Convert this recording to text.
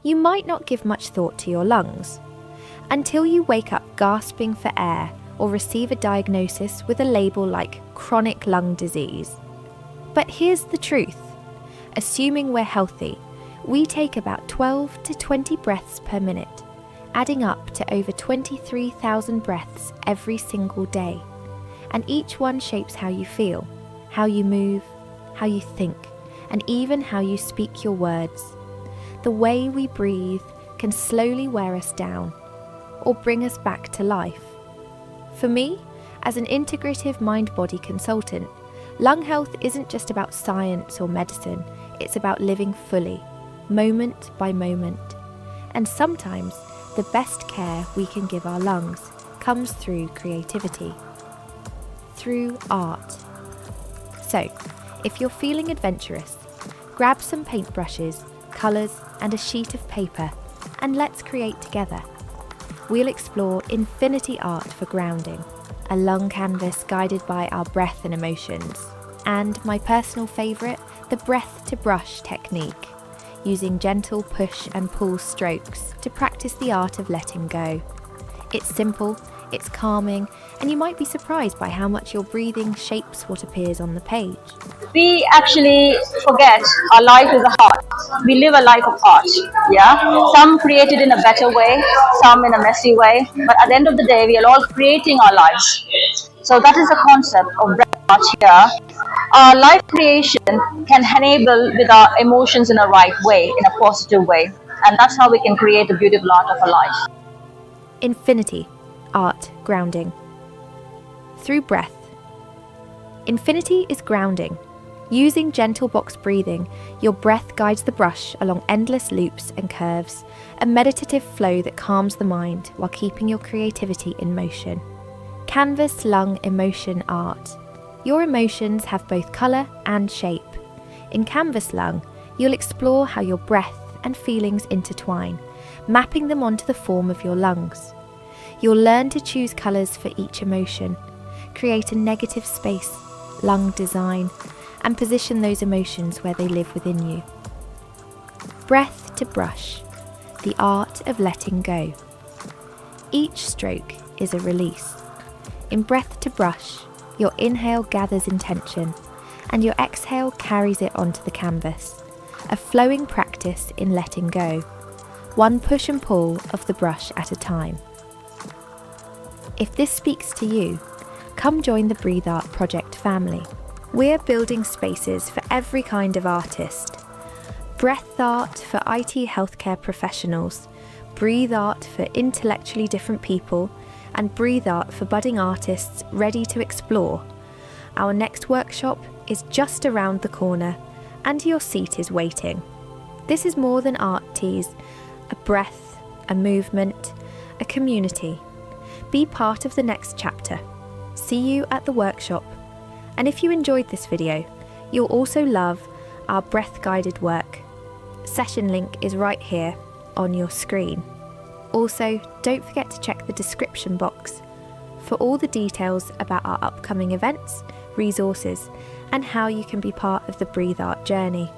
you might not give much thought to your lungs until you wake up gasping for air or receive a diagnosis with a label like chronic lung disease. But here's the truth. Assuming we're healthy, we take about 12 to 20 breaths per minute, adding up to over 23,000 breaths every single day. And each one shapes how you feel, how you move, how you think, and even how you speak your words. The way we breathe can slowly wear us down or bring us back to life. For me, as an integrative mind-body consultant, lung health isn't just about science or medicine, it's about living fully, moment by moment. And sometimes the best care we can give our lungs comes through creativity, through art. So, if you're feeling adventurous, grab some paintbrushes, colours and a sheet of paper, and let's create together. We'll explore infinity art for grounding, a lung canvas guided by our breath and emotions, and my personal favourite, the breath to brush technique, using gentle push and pull strokes to practice the art of letting go. It's simple, it's calming, and you might be surprised by how much your breathing shapes what appears on the page. We actually forget our life is a art. We live a life of art, yeah? Some created in a better way, some in a messy way, but at the end of the day, we are all creating our lives. So that is the concept of BreathArt here. Our life creation can enable with our emotions in a right way, in a positive way, and that's how we can create the beautiful art of a life. Infinity, art, grounding. Through breath. Infinity is grounding. Using gentle box breathing, your breath guides the brush along endless loops and curves, a meditative flow that calms the mind while keeping your creativity in motion. Canvas, lung, emotion, art. Your emotions have both colour and shape. In Canvas Lung, you'll explore how your breath and feelings intertwine, mapping them onto the form of your lungs. You'll learn to choose colours for each emotion, create a negative space, lung design, and position those emotions where they live within you. Breath to brush, the art of letting go. Each stroke is a release. In breath to brush, your inhale gathers intention, and your exhale carries it onto the canvas, a flowing practice in letting go, one push and pull of the brush at a time. If this speaks to you, come join the BreatheArt project family. We're building spaces for every kind of artist. BreathArt for IT healthcare professionals, BreatheArt for intellectually different people, and BreatheArt for budding artists ready to explore. Our next workshop is just around the corner, and your seat is waiting. This is more than art teas, a breath, a movement, a community. Be part of the next chapter. See you at the workshop. And if you enjoyed this video, you'll also love our breath-guided work. Session link is right here on your screen. Also, don't forget to check the description box for all the details about our upcoming events, resources, and how you can be part of the BreatheArt journey.